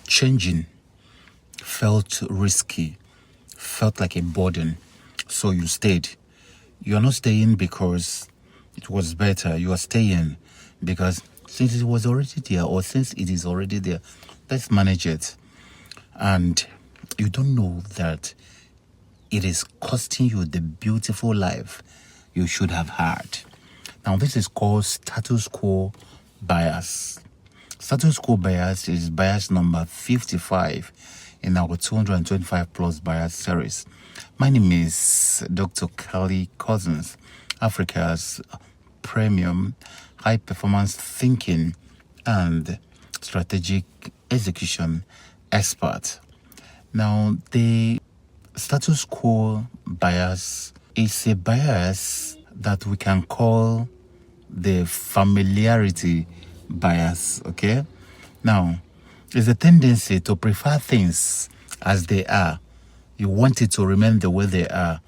changing felt risky, felt like a burden, so you stayed. You're not staying because it was better. You are staying because since it was already there, or since it is already there, let's manage it. And you don't know that it is costing you the beautiful life you should have had. Now, this is called status quo bias. Status quo bias is bias number 55 in our 225 plus bias series. My name is Dr. Kelly Cussons, Africa's premium high performance thinking and strategic execution expert. Now, the status quo bias is a bias that we can call the familiarity bias, okay? Now, it's a tendency to prefer things as they are. You want it to remain the way they are,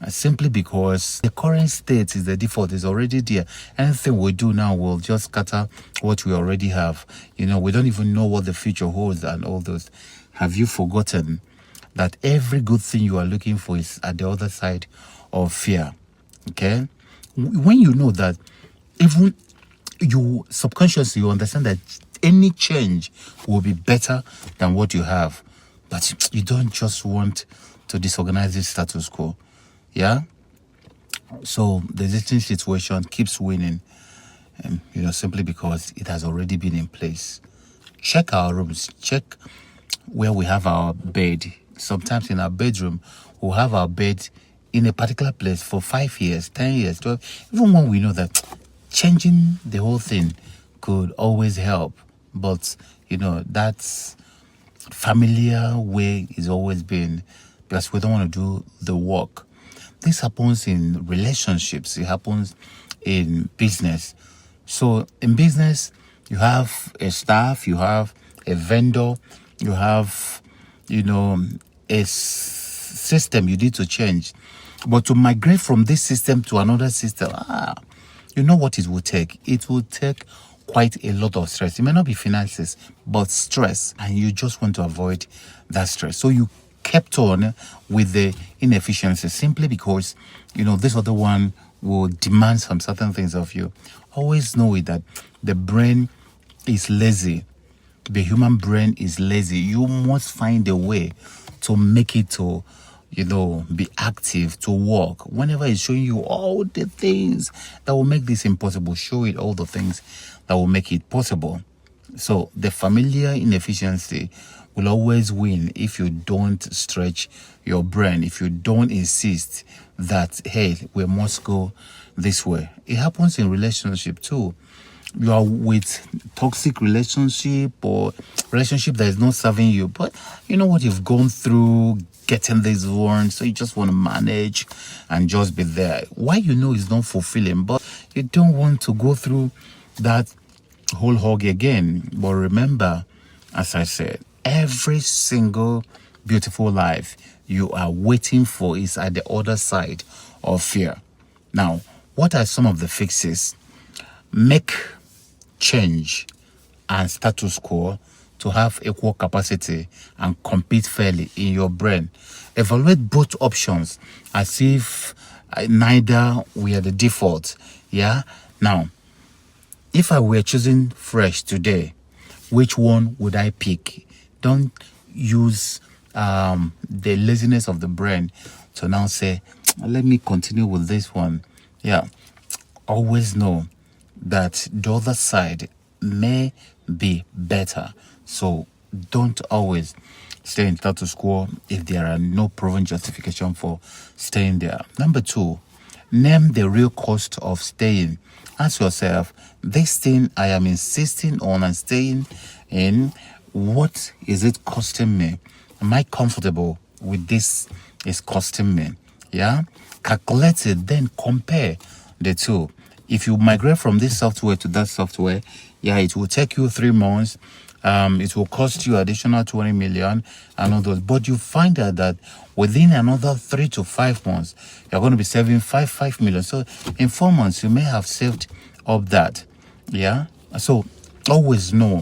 simply because the current state is the default, is already there. Anything we do now will just scatter what we already have. We don't even know what the future holds and all those. Have you forgotten that every good thing you are looking for is at the other side of fear? Okay? When you know that, even you subconsciously, you understand that any change will be better than what you have, but you don't just want to disorganize this status quo. Yeah? So the existing situation keeps winning, simply because it has already been in place. Check our rooms, check where we have our bed. Sometimes in our bedroom, we'll have our bed in a particular place for 5 years, 10 years, 12, even when we know that changing the whole thing could always help. But, that's familiar way is always been, because we don't want to do the work. This happens in relationships. It happens in business. So in business, you have a staff, you have a vendor, you have, a system you need to change. But to migrate from this system to another system, you know what it will take? It will take quite a lot of stress. It may not be finances, but stress. And you just want to avoid that stress. So you kept on with the inefficiency simply because, this other one will demand some certain things of you. Always know it that the brain is lazy. The human brain is lazy. You must find a way to make it to, be active, to work. Whenever it's showing you all the things that will make this impossible, show it all the things that will make it possible. So the familiar inefficiency will always win if you don't stretch your brain, if you don't insist that, hey, we must go this way. It happens in relationship too. You are with toxic relationship or relationship that is not serving you, but you know what you've gone through, getting this one, so you just want to manage and just be there. Why it's not fulfilling, but you don't want to go through that whole hog again. But remember, as I said, every single beautiful life you are waiting for is at the other side of fear. Now, what are some of the fixes? Make change and status quo to have equal capacity and compete fairly in your brain. Evaluate both options as if neither were the default. Yeah? Now, if I were choosing fresh today, which one would I pick? Don't use the laziness of the brain to now say, let me continue with this one. Yeah. Always know that the other side may be better. So don't always stay in status quo if there are no proven justification for staying there. Number 2, name the real cost of staying. Ask yourself, this thing I am insisting on and staying in, what is it costing me? Am I comfortable with this is costing me? Yeah? Calculate it, then compare the two. If you migrate from this software to that software, it will take you 3 months. It will cost you additional 20 million and all those. But you find out that within another 3 to 5 months, you're going to be saving 5 million. So in 4 months, you may have saved up that. Yeah. So always know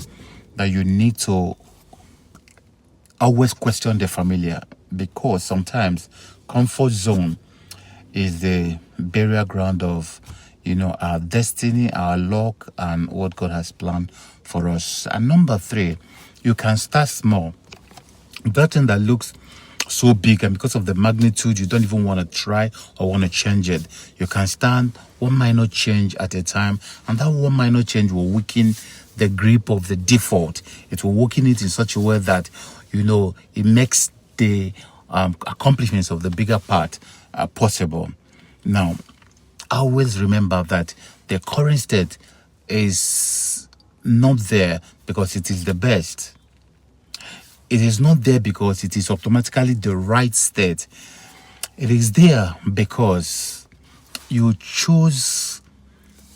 that you need to Always question the familiar, because sometimes comfort zone is the burial ground of, our destiny, our luck, and what God has planned for us. And number 3, you can start small. That thing that looks so big, and because of the magnitude, you don't even want to try or want to change it. You can start one minor change at a time, and that one minor change will weaken the grip of the default. It will weaken it in such a way that, it makes the accomplishments of the bigger part possible. Now, always remember that the current state is not there because it is the best. It is not there because it is automatically the right state. It is there because you choose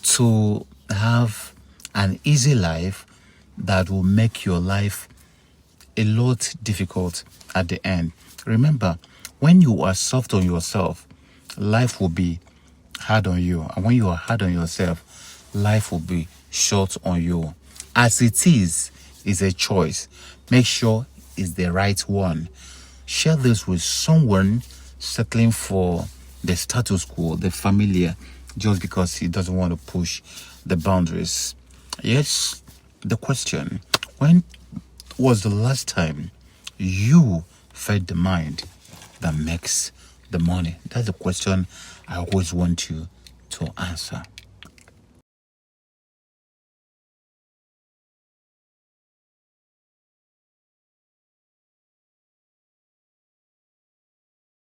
to have an easy life that will make your life a lot difficult at the end. Remember, when you are soft on yourself, life will be hard on you. And when you are hard on yourself, life will be short on you. As it is a choice. Make sure it's the right one. Share this with someone settling for the status quo, the familiar, just because he doesn't want to push the boundaries. Yes, the question, when was the last time you fed the mind that makes the money? That's the question I always want you to answer.